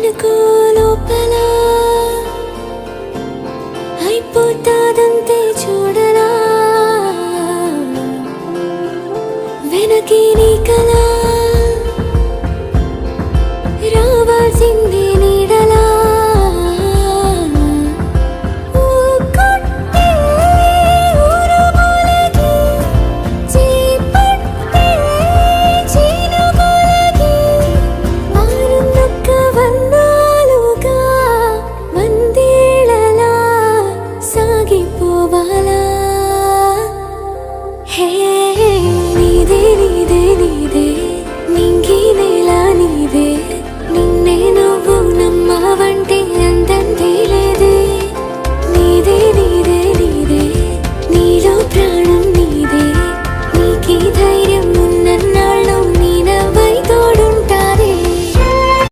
అనుకో లోపల అయిపోతాదంతే చూడరా వెనకే నీ కల రావాల్సిందే నీడలా నీదే నీదే నీదే నింగి నేల నీదే నిన్నే